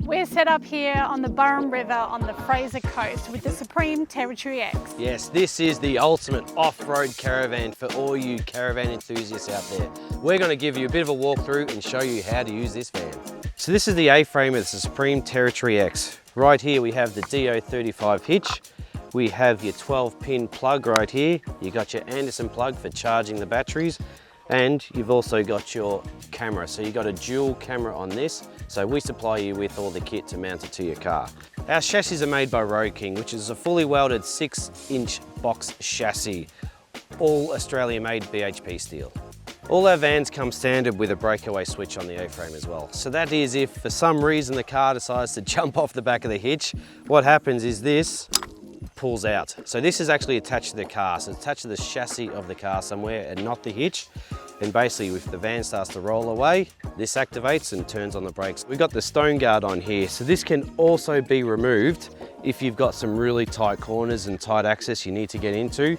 We're set up here on the Burren River on the Fraser Coast with the Supreme Territory X. Yes, this is the ultimate off-road caravan for all you caravan enthusiasts out there. We're going to give you a bit of a walkthrough and show you how to use this van. So this is the A-frame of the Supreme Territory X. Right here we have the DO35 hitch. We have your 12-pin plug right here. You got your Anderson plug for charging the batteries. And you've also got your camera. So you've got a dual camera on this. So we supply you with all the kit to mount it to your car. Our chassis are made by Road King, which is a fully welded 6-inch box chassis, all Australia made BHP steel. All our vans come standard with a breakaway switch on the A-frame as well. So that is if for some reason the car decides to jump off the back of the hitch, what happens is this pulls out. So this is actually attached to the car. So it's attached to the chassis of the car somewhere and not the hitch. And basically if the van starts to roll away, this activates and turns on the brakes. We've got the stone guard on here. So this can also be removed if you've got some really tight corners and tight access you need to get into.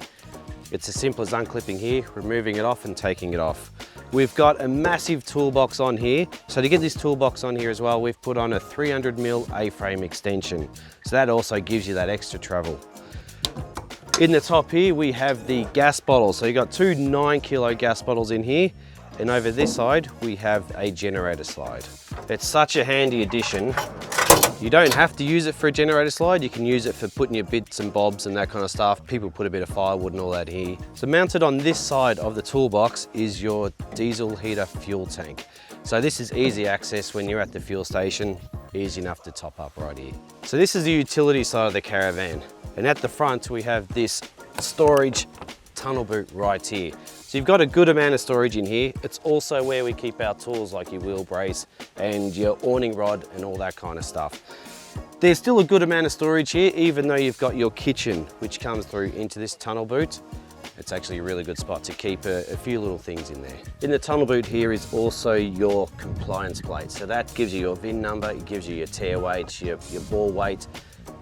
It's as simple as unclipping here, removing it off and taking it off. We've got a massive toolbox on here. So to get this toolbox on here as well, we've put on a 300mm A-frame extension. So that also gives you that extra travel. In the top here, we have the gas bottles. So you've got two 9-kilo gas bottles in here. And over this side, we have a generator slide. It's such a handy addition. You don't have to use it for a generator slide. You can use it for putting your bits and bobs and that kind of stuff. People put a bit of firewood and all that here. So mounted on this side of the toolbox is your diesel heater fuel tank. So this is easy access when you're at the fuel station, easy enough to top up right here. So this is the utility side of the caravan. And at the front, we have this storage tunnel boot right here. So you've got a good amount of storage in here. It's also where we keep our tools like your wheel brace and your awning rod and all that kind of stuff. There's still a good amount of storage here, even though you've got your kitchen, which comes through into this tunnel boot. It's actually a really good spot to keep a few little things in there. In the tunnel boot here is also your compliance plate. So that gives you your VIN number, it gives you your tear weight, your ball weight,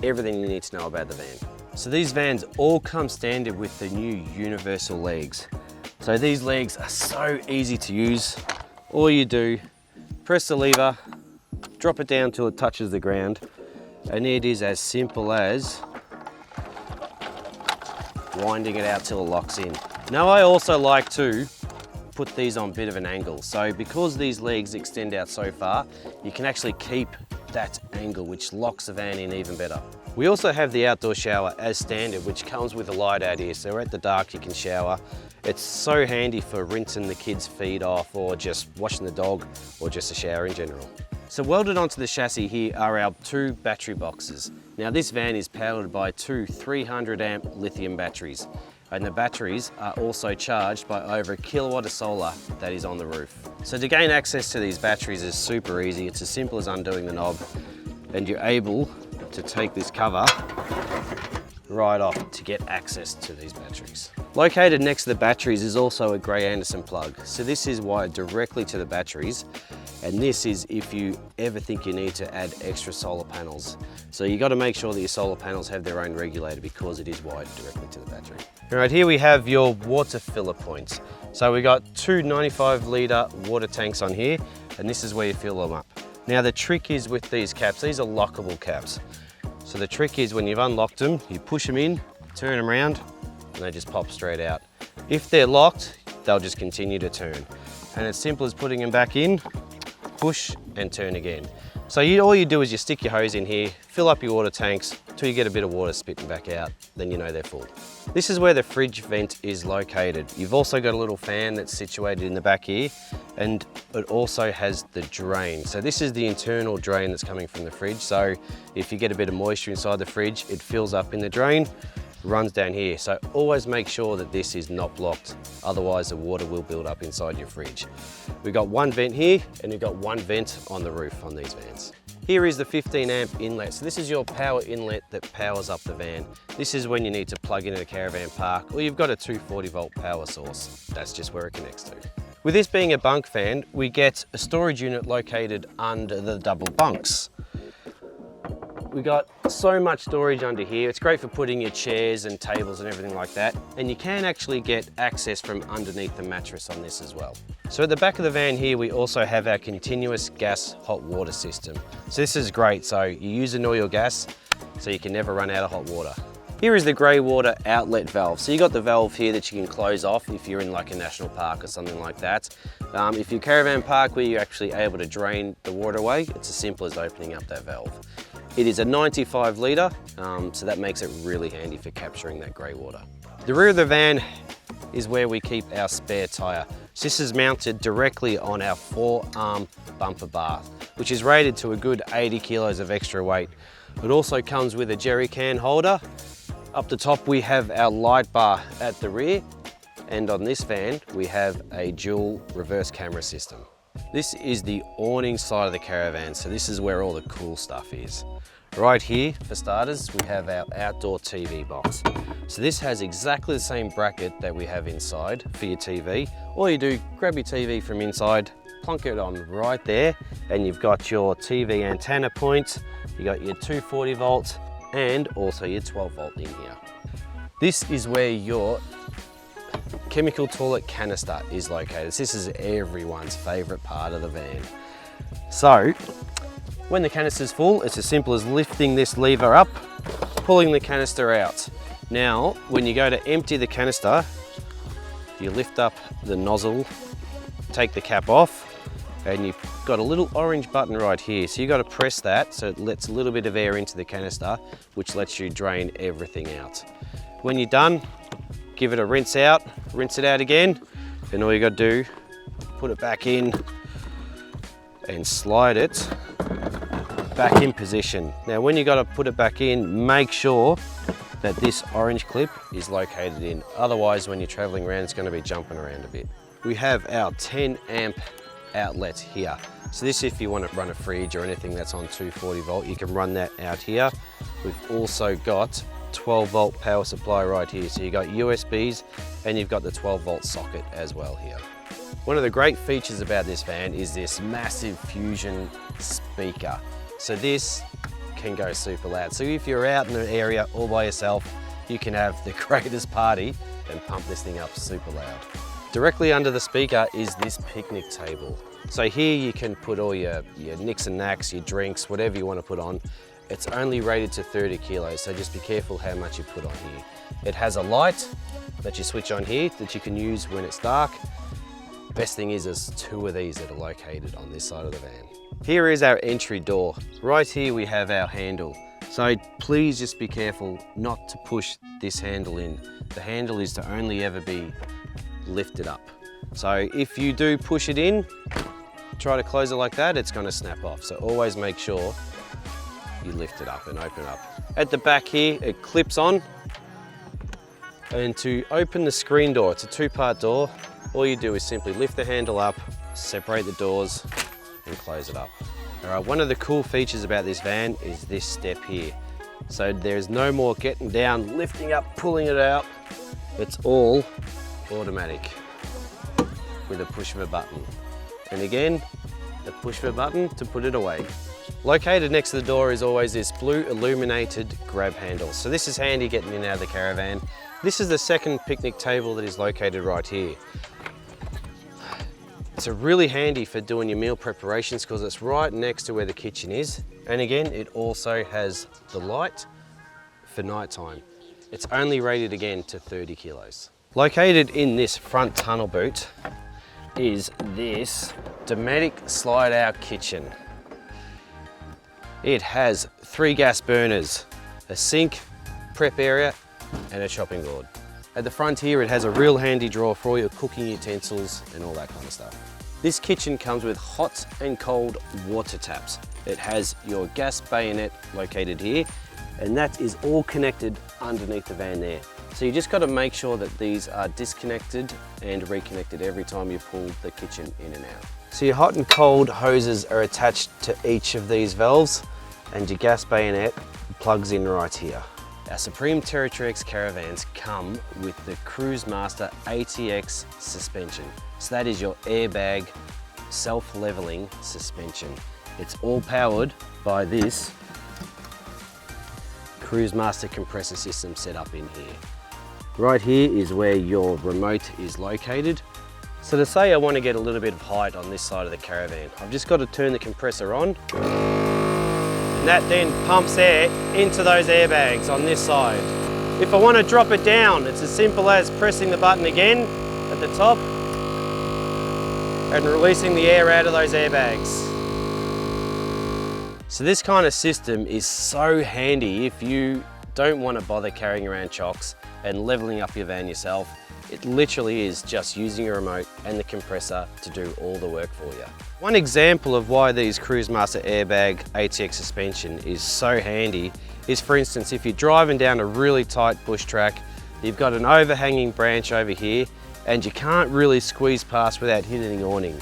everything you need to know about the van. So these vans all come standard with the new universal legs. So these legs are so easy to use. All you do, press the lever, drop it down till it touches the ground, and it is as simple as winding it out till it locks in. Now I also like to put these on a bit of an angle. So because these legs extend out so far, you can actually keep that angle, which locks the van in even better. We also have the outdoor shower as standard, which comes with a light out here. So at the dark you can shower. It's so handy for rinsing the kids' feet off or just washing the dog or just a shower in general. So welded onto the chassis here are our two battery boxes. Now this van is powered by two 300 amp lithium batteries. And the batteries are also charged by over a kilowatt of solar that is on the roof. So to gain access to these batteries is super easy. It's as simple as undoing the knob and you're able to take this cover right off to get access to these batteries. Located next to the batteries is also a grey Anderson plug. So this is wired directly to the batteries. And this is if you ever think you need to add extra solar panels. So you got to make sure that your solar panels have their own regulator because it is wired directly to the battery. All right, here we have your water filler points. So we got two 95-litre water tanks on here, and this is where you fill them up. Now the trick is with these caps, these are lockable caps. So the trick is when you've unlocked them, you push them in, turn them around, and they just pop straight out. If they're locked, they'll just continue to turn. And it's simple as putting them back in, push and turn again. So all you do is you stick your hose in here, fill up your water tanks till you get a bit of water spitting back out, then you know they're full. This is where the fridge vent is located. You've also got a little fan that's situated in the back here, and it also has the drain. So this is the internal drain that's coming from the fridge. So if you get a bit of moisture inside the fridge, it fills up in the drain, runs down here. So always make sure that this is not blocked, otherwise the water will build up inside your fridge. We've got one vent here and we've got one vent on the roof on these vans. Here is the 15 amp inlet. So this is your power inlet that powers up the van. This is when you need to plug into the caravan park or you've got a 240 volt power source. That's just where it connects to. With this being a bunk van, we get a storage unit located under the double bunks. We got so much storage under here. It's great for putting your chairs and tables and everything like that. And you can actually get access from underneath the mattress on this as well. So at the back of the van here, we also have our continuous gas hot water system. So this is great. So you use all your gas, so you can never run out of hot water. Here is the grey water outlet valve. So you got the valve here that you can close off if you're in like a national park or something like that. If you're caravan park where you're actually able to drain the water away, it's as simple as opening up that valve. It is a 95 litre, so that makes it really handy for capturing that grey water. The rear of the van is where we keep our spare tyre. So this is mounted directly on our 4-arm bumper bar, which is rated to a good 80 kilos of extra weight. It also comes with a jerry can holder. Up the top we have our light bar at the rear, and on this van we have a dual reverse camera system. This is the awning side of the caravan, so this is where all the cool stuff is. Right here, for starters, we have our outdoor TV box. So this has exactly the same bracket that we have inside for your TV. All you do, grab your TV from inside, plonk it on right there, and you've got your TV antenna point, you got your 240 volts, and also your 12 volt in here. This is where your chemical toilet canister is located. This is everyone's favorite part of the van. So when the canister is full, it's as simple as lifting this lever up, pulling the canister out. Now, when you go to empty the canister, you lift up the nozzle, take the cap off, and you've got a little orange button right here. So you got to press that so it lets a little bit of air into the canister, which lets you drain everything out. When you're done, give it a rinse it out again, and all you got to do, put it back in and slide it back in position. Now when you got to put it back in, make sure that this orange clip is located in. Otherwise, when you're traveling around, it's going to be jumping around a bit. We have our 10 amp outlet here. So this, if you want to run a fridge or anything that's on 240 volt, you can run that out here. We've also got 12 volt power supply right here. So you got USBs and you've got the 12 volt socket as well here. One of the great features about this van is this massive Fusion speaker. So this can go super loud. So if you're out in an area all by yourself, you can have the greatest party and pump this thing up super loud. Directly under the speaker is this picnic table. So here you can put all your nicks and knacks, your drinks, whatever you want to put on. It's only rated to 30 kilos, so just be careful how much you put on here. It has a light that you switch on here that you can use when it's dark. Best thing is there's 2 of these that are located on this side of the van. Here is our entry door. Right here we have our handle. So please just be careful not to push this handle in. The handle is to only ever be lifted up. So if you do push it in, try to close it like that, it's going to snap off. So always make sure you lift it up and open it up. At the back here, it clips on. And to open the screen door, it's a 2-part door. All you do is simply lift the handle up, separate the doors, and close it up. All right, one of the cool features about this van is this step here. So there's no more getting down, lifting up, pulling it out. It's all automatic with a push of a button. And again, a push of a button to put it away. Located next to the door is always this blue illuminated grab handle. So this is handy getting in and out of the caravan. This is the second picnic table that is located right here. It's really handy for doing your meal preparations because it's right next to where the kitchen is. And again, it also has the light for nighttime. It's only rated again to 30 kilos. Located in this front tunnel boot is this Dometic slide out kitchen. It has 3 gas burners, a sink, prep area, and a chopping board. At the front here, it has a real handy drawer for all your cooking utensils and all that kind of stuff. This kitchen comes with hot and cold water taps. It has your gas bayonet located here, and that is all connected underneath the van there. So you just got to make sure that these are disconnected and reconnected every time you pull the kitchen in and out. So your hot and cold hoses are attached to each of these valves, and your gas bayonet plugs in right here. Our Supreme Territory X Caravans come with the Cruise Master ATX suspension. So that is your airbag self-leveling suspension. It's all powered by this Cruise Master compressor system set up in here. Right here is where your remote is located. So to say I want to get a little bit of height on this side of the caravan, I've just got to turn the compressor on, and that then pumps air into those airbags on this side. If I want to drop it down, it's as simple as pressing the button again at the top and releasing the air out of those airbags. So this kind of system is so handy if you don't want to bother carrying around chocks and leveling up your van yourself. It literally is just using your remote and the compressor to do all the work for you. One example of why these Cruise Master airbag ATX suspension is so handy is, for instance, if you're driving down a really tight bush track, you've got an overhanging branch over here and you can't really squeeze past without hitting the awning.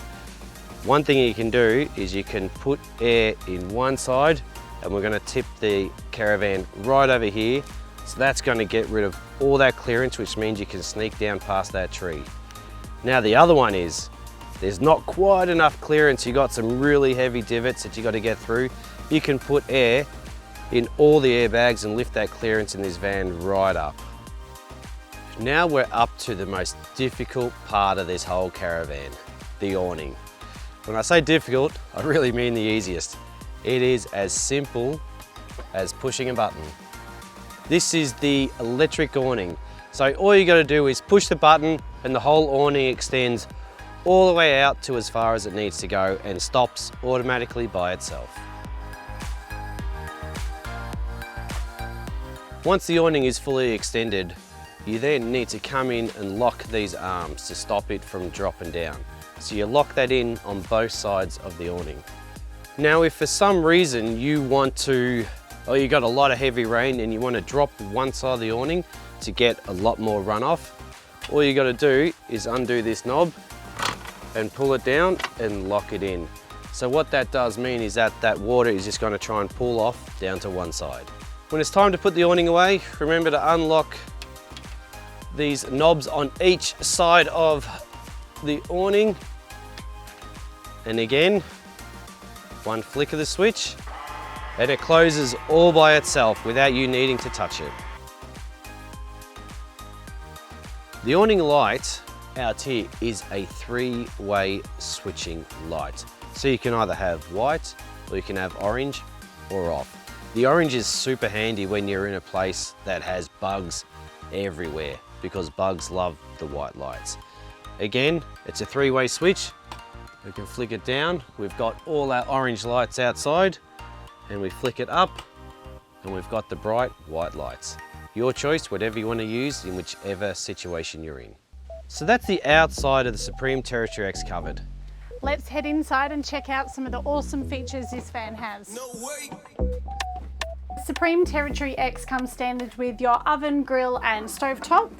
One thing you can do is you can put air in one side, and we're going to tip the caravan right over here. So that's going to get rid of all that clearance, which means you can sneak down past that tree. Now the other one is, there's not quite enough clearance, you got some really heavy divots that you got to get through. You can put air in all the airbags and lift that clearance in this van right up. Now we're up to the most difficult part of this whole caravan, the awning. When I say difficult, I really mean the easiest. It is as simple as pushing a button. This is the electric awning. So all you got to do is push the button and the whole awning extends all the way out to as far as it needs to go and stops automatically by itself. Once the awning is fully extended, you then need to come in and lock these arms to stop it from dropping down. So you lock that in on both sides of the awning. Now if for some reason you want to, or you got a lot of heavy rain and you want to drop one side of the awning to get a lot more runoff, all you got to do is undo this knob and pull it down and lock it in. So what that does mean is that that water is just going to try and pull off down to one side. When it's time to put the awning away, remember to unlock these knobs on each side of the awning, and again, one flick of the switch and it closes all by itself without you needing to touch it. The awning light out here is a three-way switching light. So you can either have white, or you can have orange or off. The orange is super handy when you're in a place that has bugs everywhere, because bugs love the white lights. Again, it's a three-way switch. We can flick it down. We've got all our orange lights outside, and we flick it up and we've got the bright white lights. Your choice, whatever you want to use in whichever situation you're in. So that's the outside of the Supreme Territory X covered. Let's head inside and check out some of the awesome features this van has. Supreme Territory X comes standard with your oven, grill and stovetop.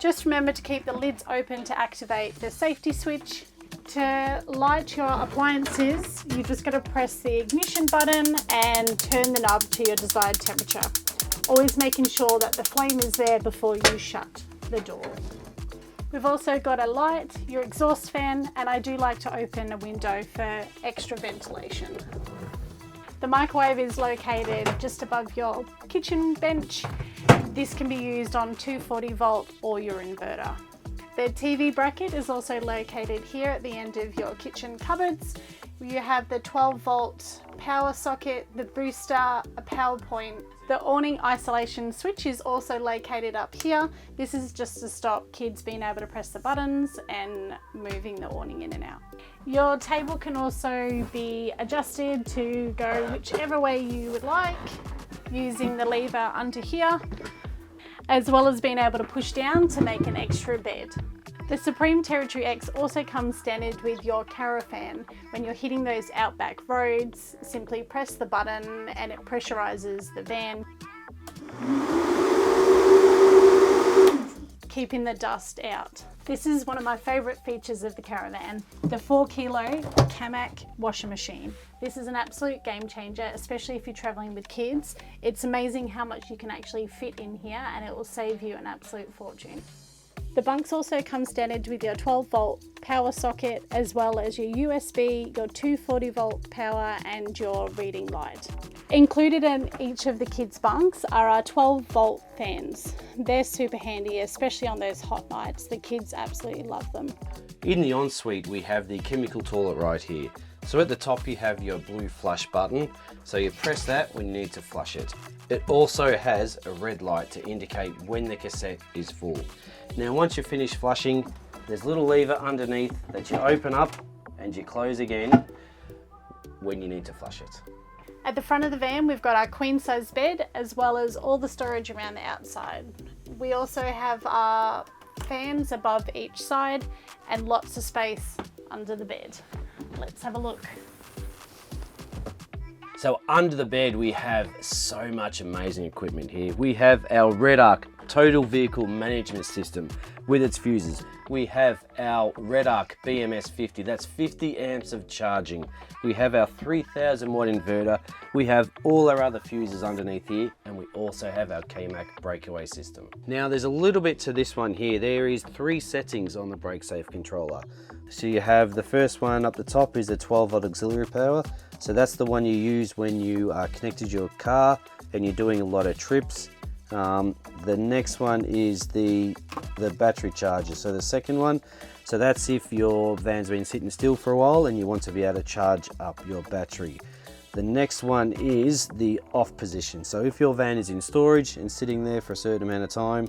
Just remember to keep the lids open to activate the safety switch. To light your appliances, you just got to press the ignition button and turn the knob to your desired temperature. Always making sure that the flame is there before you shut the door. We've also got a light, your exhaust fan, and I do like to open a window for extra ventilation. The microwave is located just above your kitchen bench. This can be used on 240 volt or your inverter. The TV bracket is also located here at the end of your kitchen cupboards. You have the 12 volt power socket, the booster, a power point. The awning isolation switch is also located up here. This is just to stop kids being able to press the buttons and moving the awning in and out. Your table can also be adjusted to go whichever way you would like, using the lever under here, as well as being able to push down to make an extra bed. The Supreme Territory X also comes standard with your caravan. When you're hitting those outback roads, simply press the button and it pressurizes the van, keeping the dust out. This is one of my favorite features of the caravan, the 4 kilo Camac washing machine. This is an absolute game changer, especially if you're traveling with kids. It's amazing how much you can actually fit in here and it will save you an absolute fortune. The bunks also come standard with your 12 volt power socket, as well as your USB, your 240 volt power and your reading light. Included in each of the kids' bunks are our 12 volt fans. They're super handy, especially on those hot nights. The kids absolutely love them. In the ensuite, we have the chemical toilet right here. So at the top you have your blue flush button, so you press that when you need to flush it. It also has a red light to indicate when the cassette is full. Now once you're finished flushing, there's a little lever underneath that you open up and you close again when you need to flush it. At the front of the van, we've got our queen size bed, as well as all the storage around the outside. We also have our fans above each side and lots of space under the bed. Let's have a look. So under the bed we have so much amazing equipment here. We have our Red Arc Total Vehicle Management System with its fuses. We have our Red Arc BMS 50, that's 50 amps of charging. We have our 3000 watt inverter. We have all our other fuses underneath here, and we also have our KMAC breakaway system. Now there's a little bit to this one here. There is 3 settings on the brake safe controller. So you have the first one up the top is the 12 volt auxiliary power. So that's the one you use when you are connected to your car and you're doing a lot of trips. The next one is the battery charger. So the second one, so that's if your van's been sitting still for a while and you want to be able to charge up your battery. The next one is the off position. So if your van is in storage and sitting there for a certain amount of time,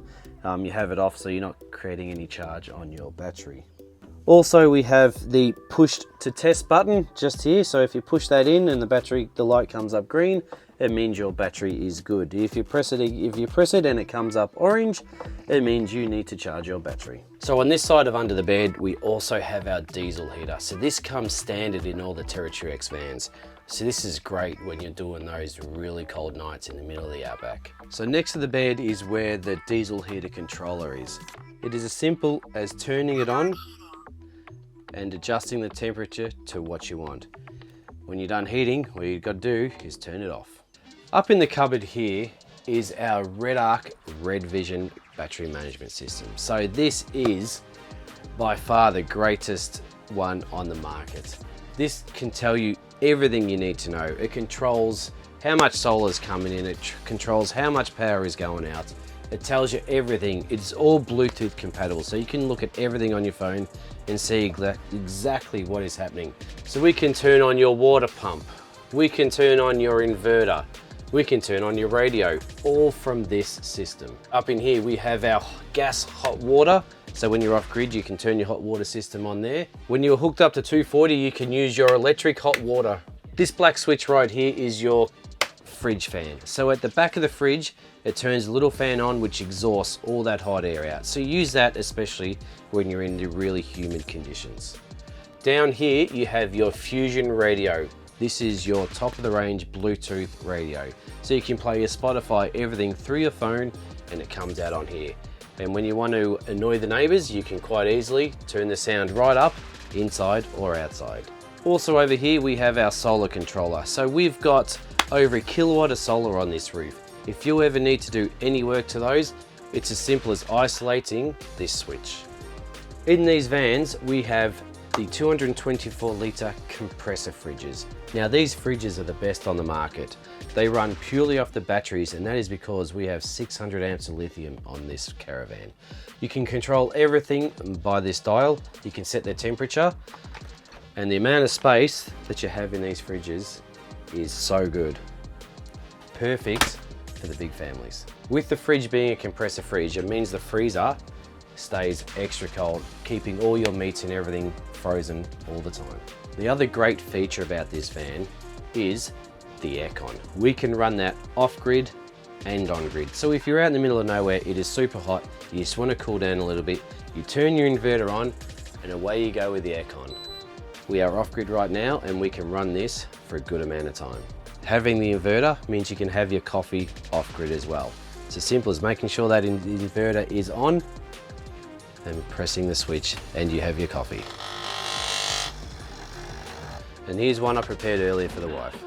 you have it off so you're not creating any charge on your battery. Also, we have the push to test button just here. So if you push that in and the light comes up green, it means your battery is good. If you press it and it comes up orange, it means you need to charge your battery. So on this side of under the bed, we also have our diesel heater. So this comes standard in all the Territory X vans. So this is great when you're doing those really cold nights in the middle of the outback. So next to the bed is where the diesel heater controller is. It is as simple as turning it on and adjusting the temperature to what you want. When you're done heating, all you've got to do is turn it off. Up in the cupboard here is our Red Arc Red Vision battery management system. So this is by far the greatest one on the market. This can tell you everything you need to know. It controls how much solar is coming in, it controls how much power is going out. It tells you everything. It's all Bluetooth compatible, so you can look at everything on your phone and see exactly what is happening. So we can turn on your water pump, we can turn on your inverter, we can turn on your radio, all from this system. Up in here we have our gas hot water, so when you're off grid you can turn your hot water system on there. When you're hooked up to 240 you can use your electric hot water. This black switch right here is your fridge fan. So at the back of the fridge, it turns a little fan on which exhausts all that hot air out. So use that especially when you're in the really humid conditions. Down here you have your Fusion radio. This is your top of the range Bluetooth radio. So you can play your Spotify, everything through your phone, and it comes out on here. And when you want to annoy the neighbors, you can quite easily turn the sound right up, inside or outside. Also over here we have our solar controller. So we've got over 1 kilowatt of solar on this roof. If you ever need to do any work to those, it's as simple as isolating this switch. In these vans, we have the 224 litre compressor fridges. Now these fridges are the best on the market. They run purely off the batteries, and that is because we have 600 amps of lithium on this Caravan. You can control everything by this dial. You can set the temperature, and the amount of space that you have in these fridges is so good. Perfect for the big families. With the fridge being a compressor fridge, it means the freezer stays extra cold, keeping all your meats and everything frozen all the time. The other great feature about this van is the aircon. We can run that off-grid and on-grid. So if you're out in the middle of nowhere, it is super hot, you just want to cool down a little bit, you turn your inverter on and away you go with the aircon. We are off-grid right now and we can run this for a good amount of time. Having the inverter means you can have your coffee off-grid as well. It's as simple as making sure that the inverter is on and pressing the switch and you have your coffee. And here's one I prepared earlier for the wife.